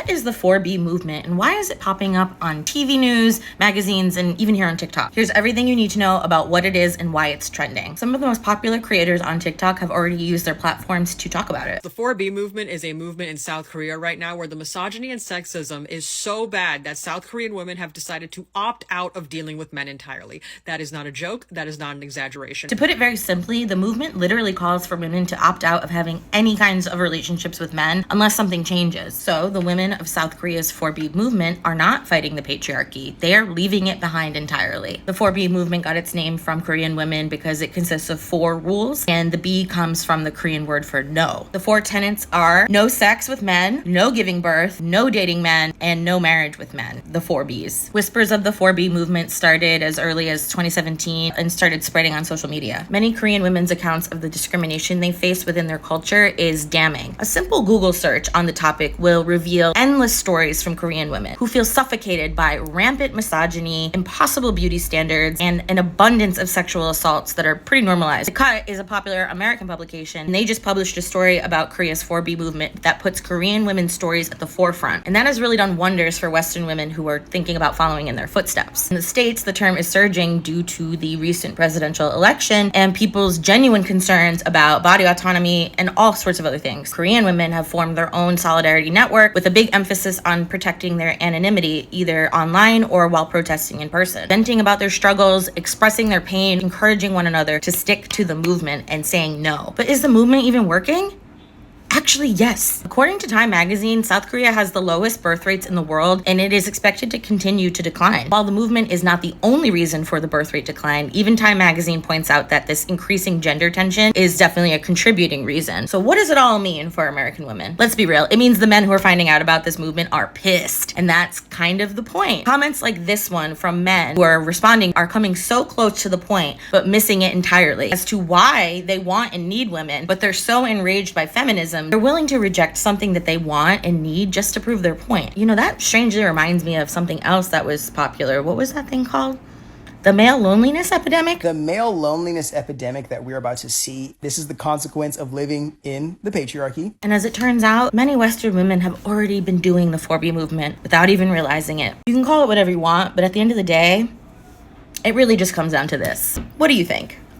What is the 4B movement and why is it popping up on TV news, magazines, and even here on TikTok? Here's everything you need to know about what it is and why it's trending. Some of the most popular creators on TikTok have already used their platforms to talk about it. The 4B movement is a movement in South Korea right now where the misogyny and sexism is so bad that South Korean women have decided to opt out of dealing with men entirely. That is not a joke. That is not an exaggeration. To put it very simply, the movement literally calls for women to opt out of having any kinds of relationships with men unless something changes. So the women of South Korea's 4B movement are not fighting the patriarchy. They are leaving it behind entirely. The 4B movement got its name from Korean women because it consists of 4 rules, and the B comes from the Korean word for no. The 4 tenets are no sex with men, no giving birth, no dating men, and no marriage with men. The 4 Bs. Whispers of the 4B movement started as early as 2017 and started spreading on social media. Many Korean women's accounts of the discrimination they face within their culture is damning. A simple Google search on the topic will reveal endless stories from Korean women who feel suffocated by rampant misogyny, impossible beauty standards, and an abundance of sexual assaults that are pretty normalized. The Cut is a popular American publication, and they just published a story about Korea's 4B movement that puts Korean women's stories at the forefront. And that has really done wonders for Western women who are thinking about following in their footsteps. In the States, the term is surging due to the recent presidential election and people's genuine concerns about body autonomy and all sorts of other things. Korean women have formed their own solidarity network with a big emphasis on protecting their anonymity, either online or while protesting in person. Venting about their struggles, expressing their pain, encouraging one another to stick to the movement and saying no. But is the movement even working? Actually, yes. According to Time magazine, South Korea has the lowest birth rates in the world, and it is expected to continue to decline. While the movement is not the only reason for the birth rate decline, even Time magazine points out that this increasing gender tension is definitely a contributing reason. So what does it all mean for American women? Let's be real. It means the men who are finding out about this movement are pissed, and that's kind of the point. Comments like this one from men who are responding are coming so close to the point, but missing it entirely as to why they want and need women, but they're so enraged by feminism they're willing to reject something that they want and need just to prove their point. You know, that strangely reminds me of something else that was popular. What was that thing called? The male loneliness epidemic? The male loneliness epidemic that we're about to see, this is the consequence of living in the patriarchy. And as it turns out, many Western women have already been doing the 4B movement without even realizing it. You can call it whatever you want, but at the end of the day, it really just comes down to this. What do you think?